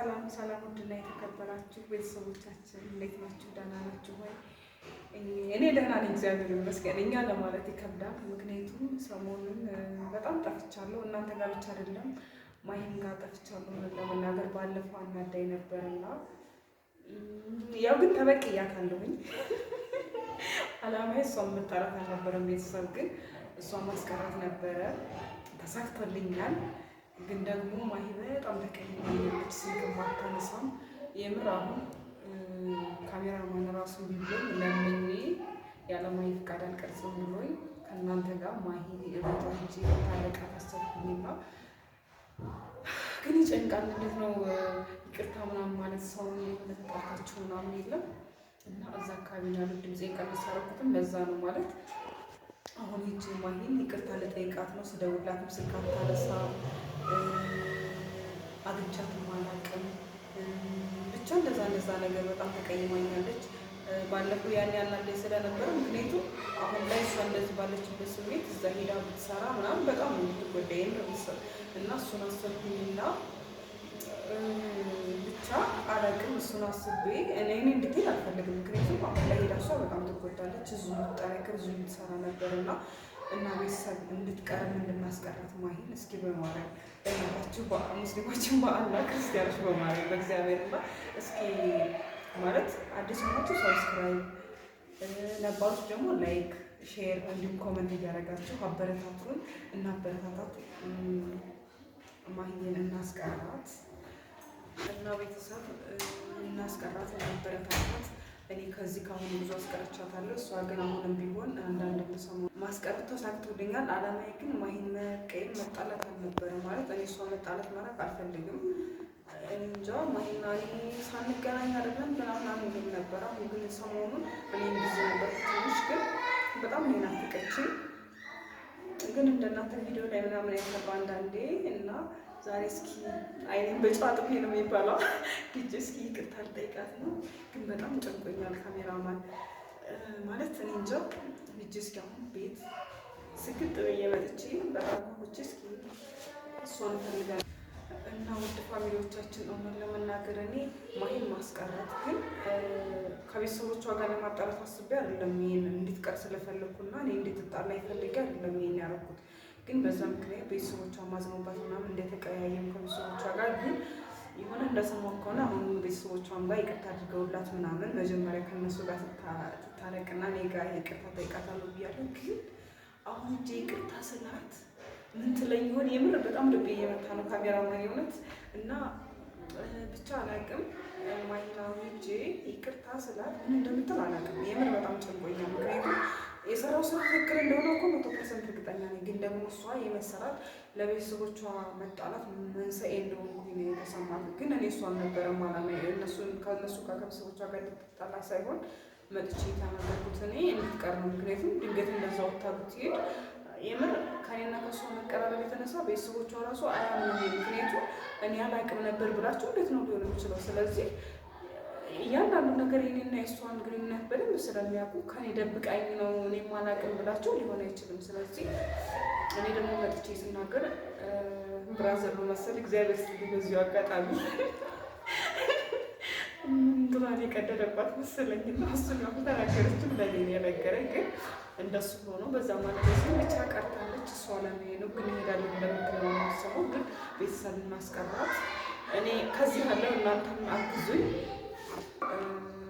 ሰላም ሰላም፣ ውድና የተከበራችሁ ቤተሰቦቻችን እንዴት ናችሁ? ደህና ናችሁ ወይ? እኔ ደህና ነኝ፣ እግዚአብሔር ይመስገን። እኛ ለማለት ይከብዳል፣ ምክንያቱም ሰሞኑን በጣም ጠፍቻለሁ። እናንተ ጋር ብቻ አይደለም ማይም ጋር ጠፍቻለሁ ለመናገር። ባለፈው አናዳኝ ነበርና ያው ግን ተበቅያታለሁኝ። አላማዬ እሷን መጣራት አልነበረም፣ ቤተሰብ ግን እሷን ማስቀረት ነበረ። ተሳክቶልኛል። ግን ደግሞ ማሂ በጣም ተቀይማለች። ስልክ ማታነሳም። የምር አሁን ካሜራማን ራሱ ቢሆን ለምኜ ያለ ማሂ ፍቃድ አልቀርጽም ብሎኝ ከእናንተ ጋር ማሂ እቤቷ ሂጅ ታለቃ ታሰብኩኝና ግን ይጨንቃል። እንዴት ነው ይቅርታ ምናምን ማለት ሰው የሆነ ተጣጣችሁ ምናምን የለም እና እዛ አካባቢ ያሉ ድምፄ ቀንስ ያደረኩትም ለዛ ነው ማለት አሁን ሂጅ ማሂን ይቅርታ ልጠይቃት ነው። ስደውላትም ስልክ አታነሳም። አግኝቻትም አላውቅም። ብቻ እንደዛ ነገር በጣም ተቀይማኛለች። ባለፈው ያን ያናደኝ ስለነበረ ምክንያቱም አሁን ላይ እሷ እንደዚህ ባለችበት ስሜት እዛ ሄዳ ብትሰራ ምናምን በጣም የምትጎዳይም እና እሱን አሰብኩኝና ብቻ አላውቅም። እሱን አስቤ እኔ እንድትሄድ አልፈልግም። ምክንያቱም አሁን ላይ ሄዳ እሷ በጣም ትጎዳለች። እዙ የምትጠነክር እዙ የምትሰራ ነበርና እና ቤተሰብ እንድትቀርም እንድናስቀራት ማሂን እስኪ በማርያም በእናታችሁ ሙስሊሞችን በአላህ ክርስቲያኖች በማርያም በእግዚአብሔር እና እስኪ ማለት አዲስ ሆናችሁ ሰብስክራይብ፣ ነባሮች ደግሞ ላይክ፣ ሼር እንዲሁም ኮመንት እያደረጋችሁ አበረታቱን። እናበረታታት፣ ማሂን እናስቀራት እና ቤተሰብ እናስቀራት፣ እናበረታታት። እኔ ከዚህ ካሁን ብዙ አስቀርቻታለሁ። እሷ ግን አሁንም ቢሆን አንዳንድ ሰሞኑን ማስቀረት ተሳክቶልኛል። አላማዬ ግን ማሂን መቀየም መጣላት አልነበረ ማለት እኔ እሷ መጣላት ማድረግ አልፈልግም። እንጃ ማሂና እኔ ሳንገናኝ አይደለም ምናምን አንልም ነበር። አሁን ግን ሰሞኑን እኔ ጊዜ ነበር ትንሽ ግን በጣም ነው ናፍቀችኝ። ግን እንደናንተ ቪዲዮ ላይ ምናምን ያለባ አንዳንዴ እና ዛሬ እስኪ አይኔን በጨዋ ጥፌ ነው የሚባለው ሂጅ እስኪ ይቅርታ ልጠይቃት ነው። ግን በጣም ጨንቆኛል። ካሜራማን ማለት እኔ እንጃ። ሂጅ እስኪ አሁን ቤት ስግጥ ብዬ መጥቼ በጣም ሂጅ እስኪ እሷን እፈልጋለሁ። እና ውድ ፋሚሊዎቻችን እውነት ለመናገር እኔ ማሂን ማስቀረት ግን ከቤተሰቦቿ ጋር ለማጣላት አስቤ አይደለም። ይሄን እንድትቀር ስለፈለኩና እኔ እንድትጣላ ይፈልጋ አይደለም ይሄን ያደረኩት። ግን በዛ ምክንያት ቤተሰቦቿ ማዝነውባት ምናምን እንደተቀያየም ከቤተሰቦቿ ጋር ግን የሆነ እንደሰማሁ ከሆነ አሁን ቤተሰቦቿም ጋር ይቅርታ አድርገውላት ምናምን መጀመሪያ ከነሱ ጋር ትታረቅና እኔ ጋር ይቅርታ ጠይቃታለሁ ብያለሁ። ግን አሁን እጄ ይቅርታ ስላት ምን ትለኝ ይሆን? የምር በጣም ልቤ እየመታ ነው ካሜራማን የሆነት እና ብቻ አላውቅም። ማሂናዊ እጄ ይቅርታ ስላት ምን እንደምትል አላውቅም። የምር በጣም ጨንቆኛል። ምክንያቱም የሰራው ስራ ትክክል እንደሆነ እኮ 100% እርግጠኛ ነኝ። ግን ደግሞ እሷ የመሰራት ለቤተሰቦቿ መጣላት መንስኤ እንደሆንኩኝ ነው የተሰማት። ግን እኔ እሷ አልነበረም አላማዬ ከእነሱ ጋር ከቤተሰቦቿ ጋር እንድትጣላ ሳይሆን መጥቼ የተናገርኩት እኔ እንድትቀር ነው። ምክንያቱም ድንገት እንደዛ ወጥታ ብትሄድ የምር ከኔና ከእሷ መቀራረብ የተነሳ ቤተሰቦቿ ራሱ አያምኑም። ምክንያቱም እኔ አላውቅም ነበር ብላችሁ እንዴት ነው ሊሆን የሚችለው? ስለዚህ እያንዳንዱ ነገር የኔና የእሷን ግንኙነት በደንብ ስለሚያውቁ ከኔ ደብቃኝ ነው እኔም አላውቅም ብላቸው ሊሆን አይችልም። ስለዚህ እኔ ደግሞ መጥቼ ስናገር ብራዘር ነው መሰል እግዚአብሔር ስትል በዚሁ አጋጣሚ እንትናን የቀደደባት መሰለኝና እሱን ያው ተናገረችም ለኔ የነገረኝ ግን እንደሱ ሆኖ በዛ ማለት ነው። ብቻ ቀርታለች። እሷ ለምን ነው ግን ይሄዳል እንደምትለው ማሰበው ግን ቤተሰብ ማስቀራት እኔ ከዚህ ያለው እናንተም አግዙኝ።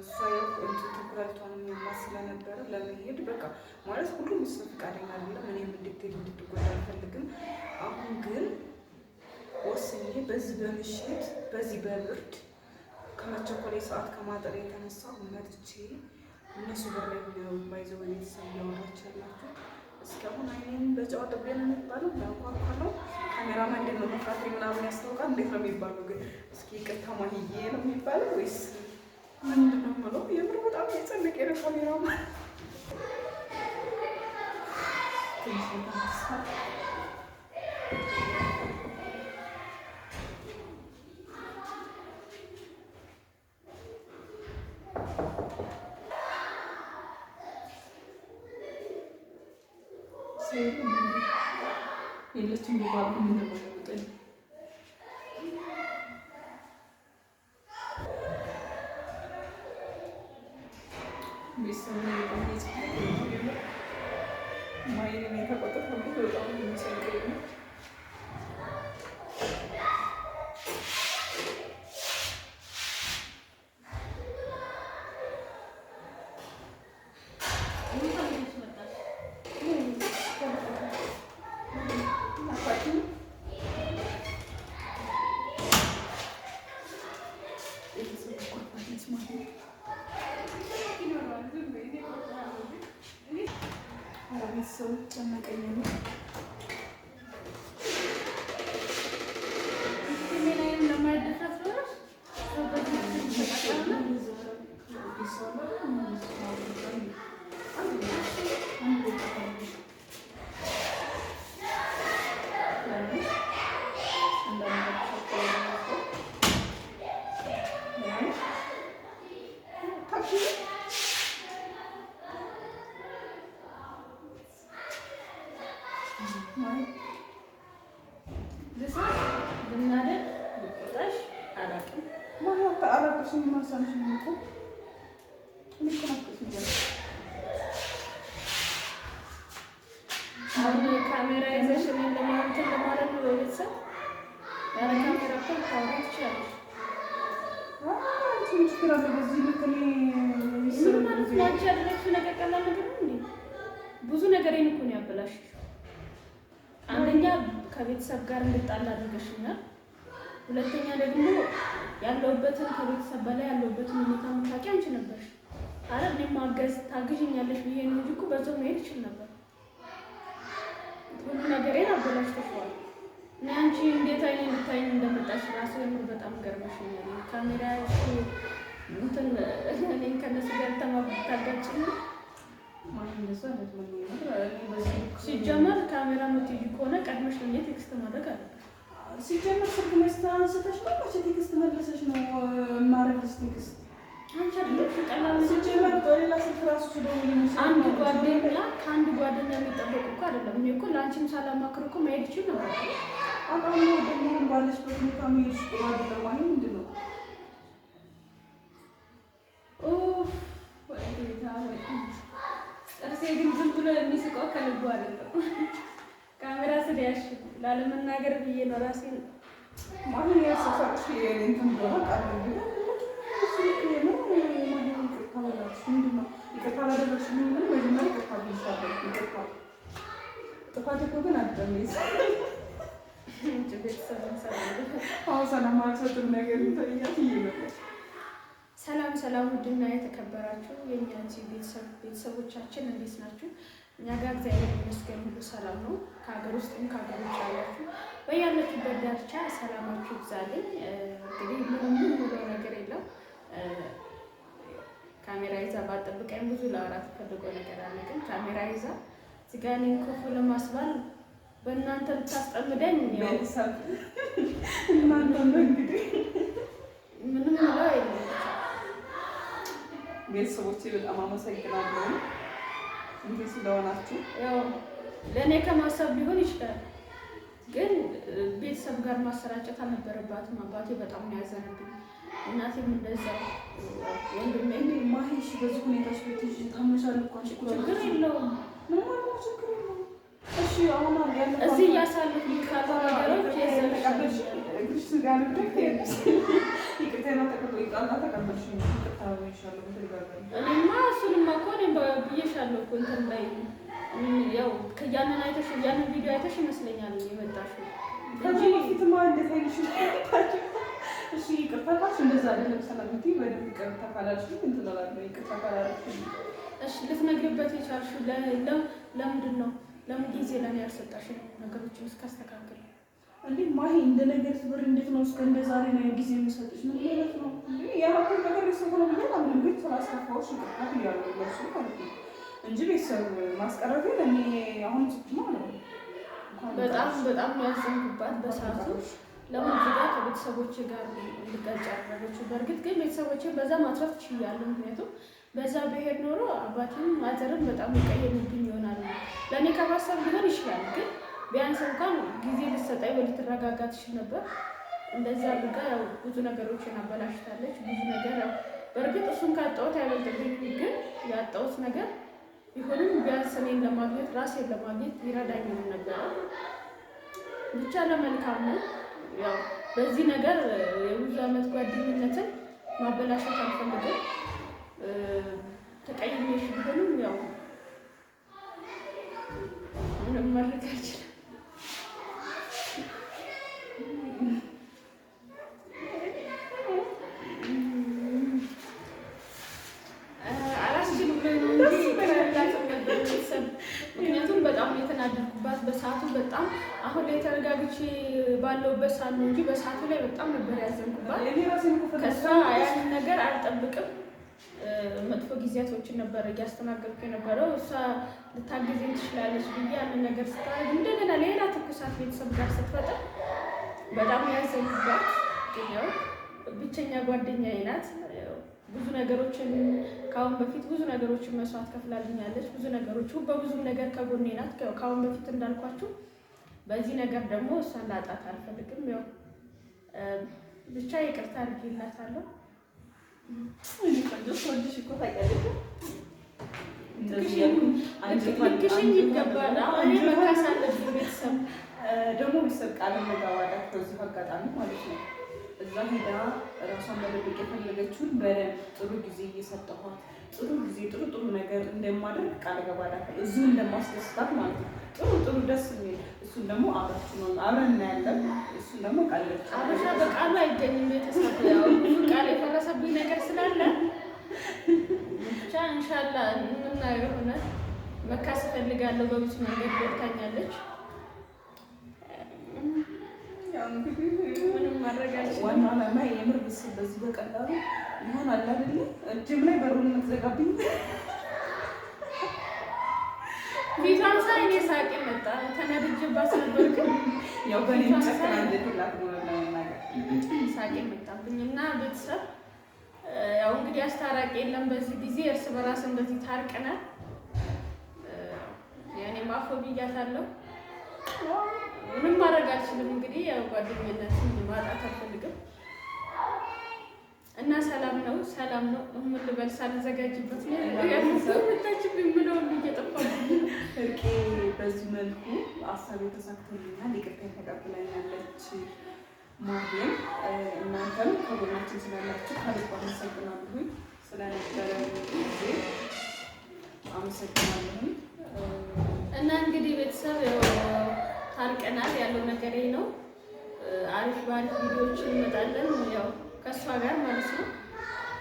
እሷ ያው ትኩረቷን የሚያማስ ስለነበረ ለመሄድ በቃ ማለት ሁሉም እሱ ፈቃደኛ አይደለም። እኔም እንድትሄድ እንድትጎዳ አልፈልግም። አሁን ግን ወስኜ በዚህ በምሽት በዚህ በብርድ ከመቸኮሌ ሰዓት ከማጠር የተነሳ መጥቼ እነሱ በር ላይ ሆነው ባይዘው ቤተሰብ እያወራች ያላችሁ እስካሁን አይኔን በጨዋ ጥቤ ነው የሚባለው። ያንኳኳ ነው ካሜራማን እንዴት ነው መፍራት ምናምን ያስታውቃል። እንዴት ነው የሚባለው ግን እስኪ ይቅርታ ማሂዬ ነው የሚባለው ወይስ ምንድን ነው የምለው? የምር በጣም የጸለቀ ነው ካሜራማን የለችም ይባሉ ምን ነው ሰው ጨነቀኝ ነው። ካሜራ ይዘሽ እኔን ለማለት ነው። በቤተሰብ ያለ ካሜራ እኮ ታወሪ ትችላለሽ። ምን ማለት ነው? አንቺ ያደረግሽው ነገር ቀላል ነገር ነው እንዴ? ብዙ ነገሬን እኮ ነው ያበላሽሽ። አንደኛ ከቤተሰብ ጋር እንድጣላ አድርገሽኛል። ሁለተኛ ደግሞ ያለውበትን ከቤተሰብ በላይ ያለውበትን ሁኔታ የምታውቂ አንቺ ነበርሽ። አረ እኔ ማገዝ ታግዥኛለሽ ብዬ ነው እንጂ እኮ በዛው መሄድ ይችል ነበር። ሁሉ ነገሬን አበላሽተሽዋል። እኔ አንቺ እንዴት አይኔ እንድታይኝ እንደመጣሽ ራሱ የምር በጣም ገርመሽኛል። ካሜራ እንትን እኔን ከነሱ ጋር ተማታጋጭኝ ሲጀመር ካሜራ የምትይዥ ከሆነ ቀድመሽ ለእኔ ቴክስት ማድረግ አለብሽ። ሲጀመር ስልክ መስጠት አንስተሽ ነው መቼ ቴክስት መልሰሽ ነው የማረግሽ? ቴክስት አንቺ አይደለሽ ቀላል ሲጀመር በሌላ ስልክ ራሱ ስለሆነ አንድ ጓደኛ ከአንድ ጓደኛ የሚጠበቅ እኮ አይደለም። እኔ እኮ ለአንቺም ሳላማክር እኮ መሄድ ይችል ነበር። አሁን ደግሞ ባለሽበት ሁኔታ መሄድ ጥሩ አይደለም። ማለት ምንድን ነው? ኡፍ ወይ ጌታ ወይ ጥርሴ ግን ዝም ብሎ የሚስቀው ከልቡ አይደለም። ካሜራ ስዲያሽ ላለመናገር ብዬ ነው ራሴን ማን ያሳሳቅሽ እንትን ብሎ አቃለኝ ሰላም ሰላም፣ ውድና የተከበራችሁ የእኛ ቤተሰቦቻችን እንዴት ናችሁ? እኛ ጋር እግዚአብሔር ይመስገን ሁሉ ሰላም ነው። ከሀገር ውስጥም ከሀገር ውጭ ያላችሁ በያላችሁበት ዳርቻ ሰላማችሁ ይብዛልኝ። እንግዲህ ምንም ብለው ነገር የለም። ካሜራ ይዛ ባጠብቀኝ ብዙ ለአራት ፈልጎ ነገር አለ። ግን ካሜራ ይዛ እዚህ ጋር እኔን ክፉ ለማስባል በእናንተ ብታስጠምደኝ ቤተሰብ እናንተ እንግዲህ ምንም ነው አይደለም። ቤተሰቦቼ በጣም አመሰግናለሁ እንዴ ስለሆናችሁ። ያው ለእኔ ከማሰብ ሊሆን ይችላል፣ ግን ቤተሰብ ጋር ማሰራጨት አልነበረባትም። አባቴ በጣም ነው ያዘነብኝ፣ እናቴም እንደዛው። ወንድሜ ማሂሽ በዚህ ሁኔታሽ ቤትሽ ታመሻል እኮ ችግር የለውም ምን ማለት ችግር የለውም። እሺ አሁን ያለ እዚህ ያሳለፍኩ ካለው ነገሮች የተቀበልሽ እግርሽ ጋር ነው ይቅርታና ተቀበል ቃልና ተቀበልሽ ይቅርታው ይሻለው ተደጋጋሚ እኔማ እሱንማ እኮ እኔም ብዬሻለሁ እኮ እንትን ላይ ያው ከያንን አይተሽ ያንን ቪዲዮ አይተሽ ይመስለኛል የመጣሽው እንጂ ፊትማ እንደዚህ አይልሽ እሺ ይቅርታሽ እንደዛ አይደለም። ሰላምቲ በደንብ ይቅርታ ካላልሽ እንትን እላለሁ ይቅርታ ካላልሽ እሺ ልትነግሪበት የቻልሽው ለምንድን ነው? ለምን ጊዜ ለኔ ያልሰጣሽኝ ነገሮችን እስካስተካክል እንዴ? ማሂ እንደ ነገር ብር እንዴት ነው እስከ እንደዛሬ ነው ጊዜ የምሰጥሽ? ምን ማለት ነው እንዴ? ያው ነገር ይሰፈው ነው ማለት ነው። ስላስከፋውሽ ይቅርታ ያለው ለሱ ማለት ነው እንጂ ቤተሰብ ማስቀረብ ለኔ አሁን ስትማ ነው በጣም ያዘንኩባት በሰዓቱ። ለምን እዚጋ ከቤተሰቦቼ ጋር ልጋጭ አደረገችው። በእርግጥ ግን ቤተሰቦቼን በዛ ማትረፍ ትችያለሁ። ምክንያቱም በዛ ብሄድ ኖሮ አባቴም ማዘርም በጣም ይቀየሙብኝ ይሆናል። ለእኔ ከማሰብ ሊሆን ይችላል፣ ግን ቢያንስ እንኳን ጊዜ ልትሰጠኝ ወይ ልትረጋጋ ትችል ነበር። እንደዛ አድርጋ ያው ብዙ ነገሮችን አበላሽታለች። ብዙ ነገር ያው በእርግጥ እሱን ካጣሁት አይበልጥብኝም፣ ግን ያጣሁት ነገር ቢሆንም ቢያንስ እኔን ለማግኘት ራሴን ለማግኘት ይረዳኝም ነበረ። ብቻ ለመልካም ነው። ያው በዚህ ነገር የብዙ ዓመት ጓደኝነትን ማበላሸት አልፈልግም። ተቀይሜሽ ቢሆንም ያው ምንም ማድረግ አልችልም። ምክንያቱም በጣም የተናደድኩባት በሰዓቱ በጣም አሁን ላይ ተረጋግቼ ባለውበት ሰዓት ነው እንጂ በሰዓቱ ላይ በጣም ነበር ያዘንኩባት። ከእሷ ያንን ነገር አልጠብቅም። መጥፎ ጊዜያቶችን ነበር እያስተናገድኩ የነበረው። እሷ ልታገዘኝ ትችላለች ብዬ ያንን ነገር ስታደርግ እንደገና ሌላ ትኩሳት ቤተሰብ ጋር ስትፈጥር በጣም ያዘንኩባት። ግን ያው ብቸኛ ጓደኛዬ ናት። ብዙ ነገሮችን ከአሁን በፊት ብዙ ነገሮችን መስዋዕት ከፍላልኛለች። ብዙ ነገሮች በብዙም ነገር ከጎኔ ናት። ከአሁን በፊት እንዳልኳችሁ በዚህ ነገር ደግሞ እሷን ላጣት አልፈልግም። ያው ብቻ ይቅርታ አድርጌላታለሁ። ልክሽኝ ይገባል። አሁን መካስ አለብኝ። ቤተሰብ ደግሞ ቤተሰብ ቃል መጋባላት በዚሁ አጋጣሚ ማለት ነው። እዛ ሄዳ ራሷን መደበቅ የፈለገችውን በጥሩ ጊዜ እየሰጠኋት ጥሩ ጊዜ ጥሩ ነገር እንደማደርግ ቃል ገባላታለሁ። እዚሁ እንደማስደስታት ማለት ነው። ጥሩ ደስ የሚል እሱን ደግሞ አብረን እናያለን። እሱን ደግሞ ቃል አበሻ በቃሉ አይገኝም። ቤተሰብ ያው ብዙ ቃል የፈረሰብኝ ነገር ስላለ ብቻ ኢንሻአላህ የምናየው ሆነ። መካስ እፈልጋለሁ። በብዙ መንገድ ገብታኛለች። ምንም ማድረግ አልችልም። ዋናው ዓላማ የምር በዚህ በቀላሉ ይሆናል አይደል? እጅም ላይ በሩን የምትዘጋብኝ ቢዛን ሳይ እኔ ሳቄ መጣ። ተናድጄባት ነበር፣ ግን ያው በእኔ ጨክናለችላት ነው ነገር ሳቄ መጣብኝ። እና ቤተሰብ ያው እንግዲህ አስታራቂ የለም በዚህ ጊዜ። እርስ በራስ እንደዚህ ታርቀናል። ያኔ ማፎ ብያታለሁ። ምንም ማድረግ አልችልም። እንግዲህ ያው ጓደኝነትን ማጣት አልፈልግም እና ሰላም ነው ምን ልበል ሳልዘጋጅበት ነው ያምታችሁ ብለው እየጠፋብኝ እርቄ በዚህ መልኩ አሳብ ተሳክቶልኛል። ይቅርታ ተቀብላኛለች። ማርያም እናንተም ከጎናችን ስላላችሁ ከልብ አመሰግናለሁ። ስለነበረ ጊዜ አመሰግናለሁ። እና እንግዲህ ቤተሰብ ታርቀናል። ያለው ነገር ነው። አሪፍ ባሪፍ ቪዲዮዎችን እንመጣለን። ያው ከእሷ ጋር ማለት ነው።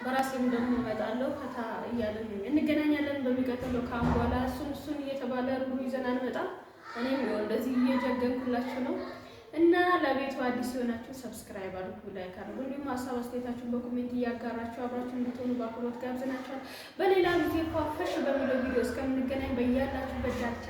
በራሴም ደግሞ እመጣለሁ። ፈታ እያለን እንገናኛለን። በሚቀጥለው ካም በኋላ እሱን እየተባለ ሩሩ ይዘን አንመጣም። እኔም ይኸው እንደዚህ እየጀገንኩላችሁ ነው። እና ለቤቱ አዲስ የሆናችሁ ሰብስክራይብ አድርጉ፣ ላይክ አድርጉ። እንዲሁም ሀሳብ አስተያየታችሁን በኮሜንት እያጋራችሁ አብራችሁ እንድትሆኑ በአክብሮት ጋብዘናችኋል። በሌላ ጊዜ ፏፈሽ በሚለው ቪዲዮ እስከምንገናኝ በያላችሁበት ዳርቻ